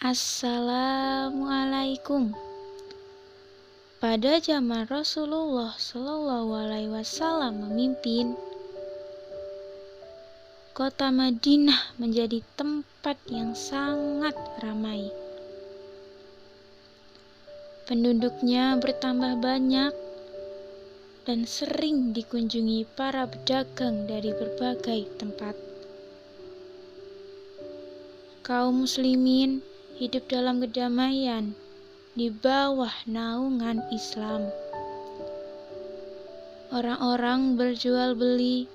Assalamualaikum. Pada zaman Rasulullah Shallallahu Alaihi Wasallam memimpin, kota Madinah menjadi tempat yang sangat ramai. Penduduknya bertambah banyak dan sering dikunjungi para pedagang dari berbagai tempat. Kaum muslimin hidup dalam kedamaian di bawah naungan Islam. Orang-orang berjual beli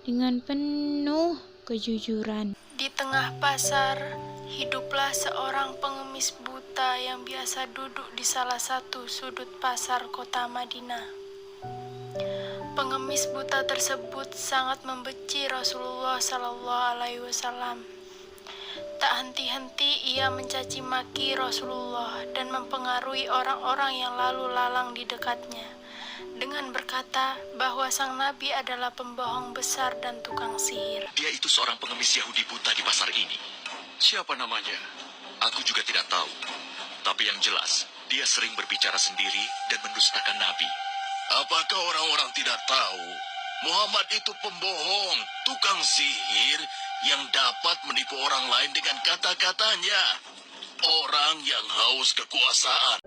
dengan penuh kejujuran. Di tengah pasar, hiduplah seorang pengemis buta yang biasa duduk di salah satu sudut pasar kota Madinah. Pengemis buta tersebut sangat membenci Rasulullah Sallallahu Alaihi Wasallam. Tak henti-henti ia mencaci maki Rasulullah dan mempengaruhi orang-orang yang lalu lalang di dekatnya dengan berkata bahwa sang Nabi adalah pembohong besar dan tukang sihir. Dia itu seorang pengemis Yahudi buta di pasar ini. Siapa namanya? Aku juga tidak tahu. Tapi yang jelas, dia sering berbicara sendiri dan mendustakan Nabi. Apakah orang-orang tidak tahu? Muhammad itu pembohong, tukang sihir yang dapat menipu orang lain dengan kata-katanya. Orang yang haus kekuasaan.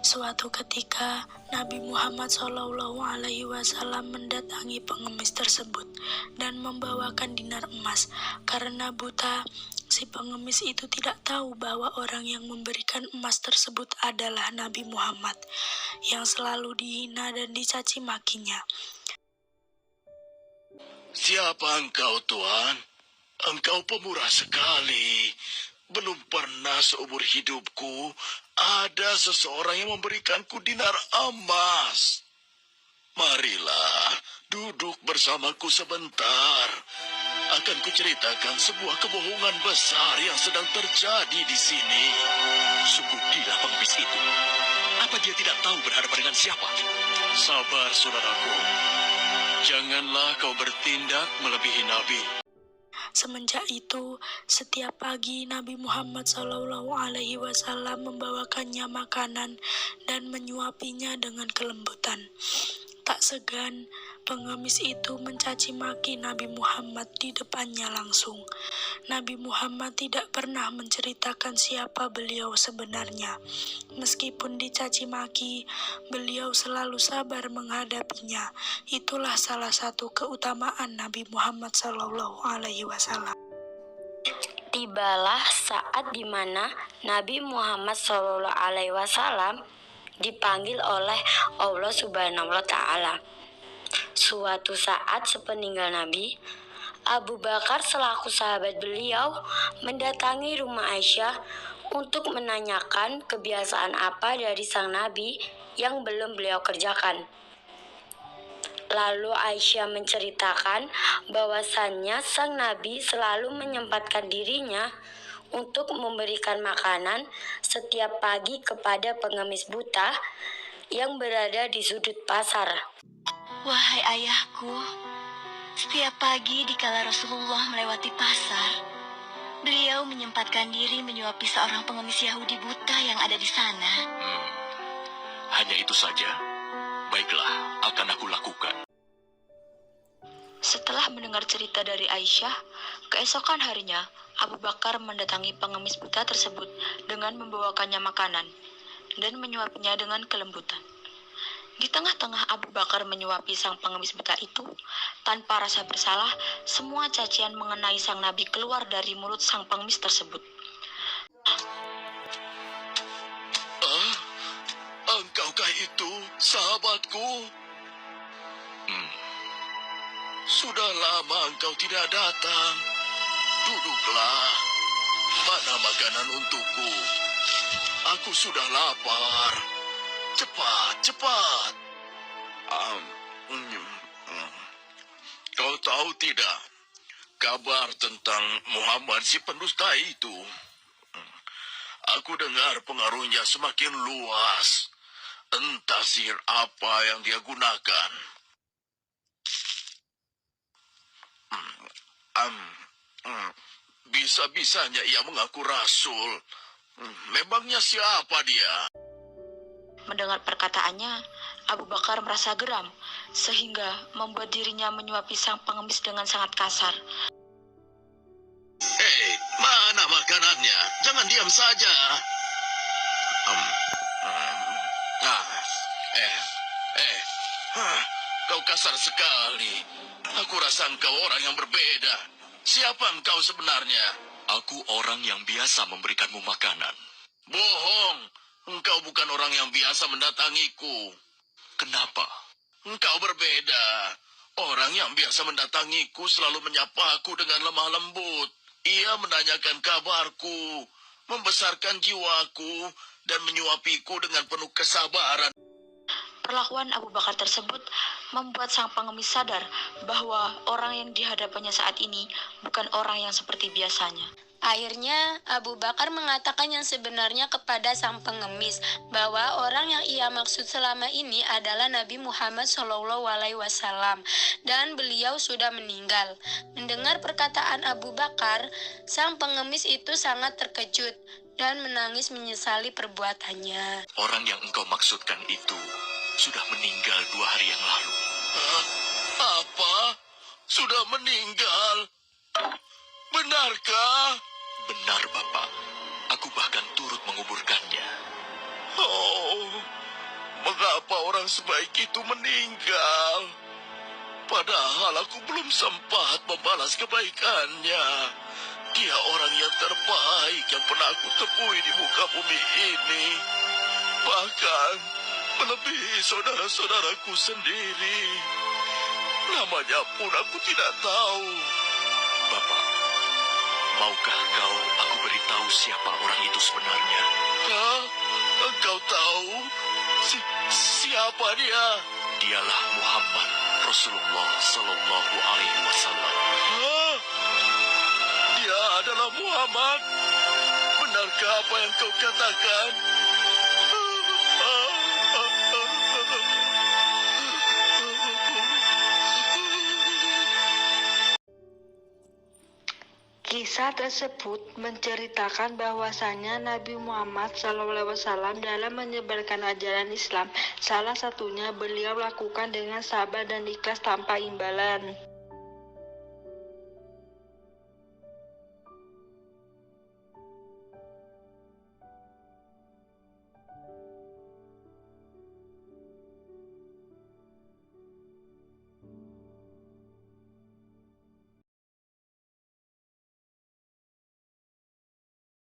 Suatu ketika, Nabi Muhammad SAW mendatangi pengemis tersebut dan membawakan dinar emas. Karena buta, si pengemis itu tidak tahu bahwa orang yang memberikan emas tersebut adalah Nabi Muhammad, yang selalu dihina dan dicaci makinya. Siapa engkau, Tuan? Engkau pemurah sekali. Belum pernah seumur hidupku ada seseorang yang memberikanku dinar emas. Marilah, duduk bersamaku sebentar. Akan kuceritakan sebuah kebohongan besar yang sedang terjadi di sini. Sungguh gila pengemis itu. Apa dia tidak tahu berhadapan dengan siapa? Sabar, saudaraku. Janganlah kau bertindak melebihi Nabi. Semenjak itu, setiap pagi Nabi Muhammad SAW membawakannya makanan dan menyuapinya dengan kelembutan. Tak segan, pengemis itu mencaci maki Nabi Muhammad di depannya langsung. Nabi Muhammad tidak pernah menceritakan siapa beliau sebenarnya. Meskipun dicaci maki, beliau selalu sabar menghadapinya. Itulah salah satu keutamaan Nabi Muhammad SAW. Tibalah saat di mana Nabi Muhammad SAW dipanggil oleh Allah Subhanahu wa Ta'ala. Suatu saat sepeninggal Nabi, Abu Bakar selaku sahabat beliau mendatangi rumah Aisyah untuk menanyakan kebiasaan apa dari sang Nabi yang belum beliau kerjakan. Lalu Aisyah menceritakan bahwasannya sang Nabi selalu menyempatkan dirinya untuk memberikan makanan setiap pagi kepada pengemis buta yang berada di sudut pasar. Wahai ayahku, setiap pagi dikala Rasulullah melewati pasar, beliau menyempatkan diri menyuapi seorang pengemis Yahudi buta yang ada di sana. Hanya itu saja. Baiklah, akan aku lakukan. Setelah mendengar cerita dari Aisyah, keesokan harinya Abu Bakar mendatangi pengemis buta tersebut dengan membawakannya makanan dan menyuapinya dengan kelembutan. Di tengah-tengah Abu Bakar menyuapi sang pengemis buta itu, tanpa rasa bersalah, semua cacian mengenai sang Nabi keluar dari mulut sang pengemis tersebut. Engkaukah itu sahabatku? Sudah lama engkau tidak datang. Duduklah. Mana makanan untukku? Aku sudah lapar. Cepat, cepat. Kau tahu tidak kabar tentang Muhammad si pendusta itu? Aku dengar pengaruhnya semakin luas. Entah sihir apa yang dia gunakan. Bisa-bisanya ia mengaku rasul. Memangnya siapa dia? Mendengar perkataannya, Abu Bakar merasa geram, sehingga membuat dirinya menyuapi sang pengemis dengan sangat kasar. Hei, mana makanannya? Jangan diam saja. Hmm, hmm, ah, eh, kau kasar sekali. Aku rasa engkau orang yang berbeda. Siapa engkau sebenarnya? Aku orang yang biasa memberikanmu makanan. Bohong. Engkau bukan orang yang biasa mendatangiku. Kenapa? Engkau berbeda. Orang yang biasa mendatangiku selalu menyapa aku dengan lemah lembut. Ia menanyakan kabarku, membesarkan jiwaku, dan menyuapiku dengan penuh kesabaran. Perlakuan Abu Bakar tersebut membuat sang pengemis sadar bahwa orang yang dihadapannya saat ini bukan orang yang seperti biasanya. Akhirnya Abu Bakar mengatakan yang sebenarnya kepada sang pengemis bahwa orang yang ia maksud selama ini adalah Nabi Muhammad SAW dan beliau sudah meninggal. Mendengar perkataan Abu Bakar, sang pengemis itu sangat terkejut dan menangis menyesali perbuatannya. Orang yang engkau maksudkan itu sudah meninggal 2 hari yang lalu. Hah? Apa? Sudah meninggal? Benarkah? Benar, Bapak. Aku bahkan turut menguburkannya. Oh, mengapa orang sebaik itu meninggal? Padahal aku belum sempat membalas kebaikannya. Dia orang yang terbaik yang pernah aku temui di muka bumi ini. Bahkan melebihi saudara-saudaraku sendiri. Namanya pun aku tidak tahu. Bapak, maukah aku beritahu siapa orang itu sebenarnya? Hah? Engkau tahu? Siapa dia? Dialah Muhammad Rasulullah Sallallahu Alaihi Wasallam. Hah? Dia adalah Muhammad. Benarkah apa yang kau katakan? Kisah tersebut menceritakan bahwasanya Nabi Muhammad SAW dalam menyebarkan ajaran Islam, salah satunya beliau lakukan dengan sabar dan ikhlas tanpa imbalan.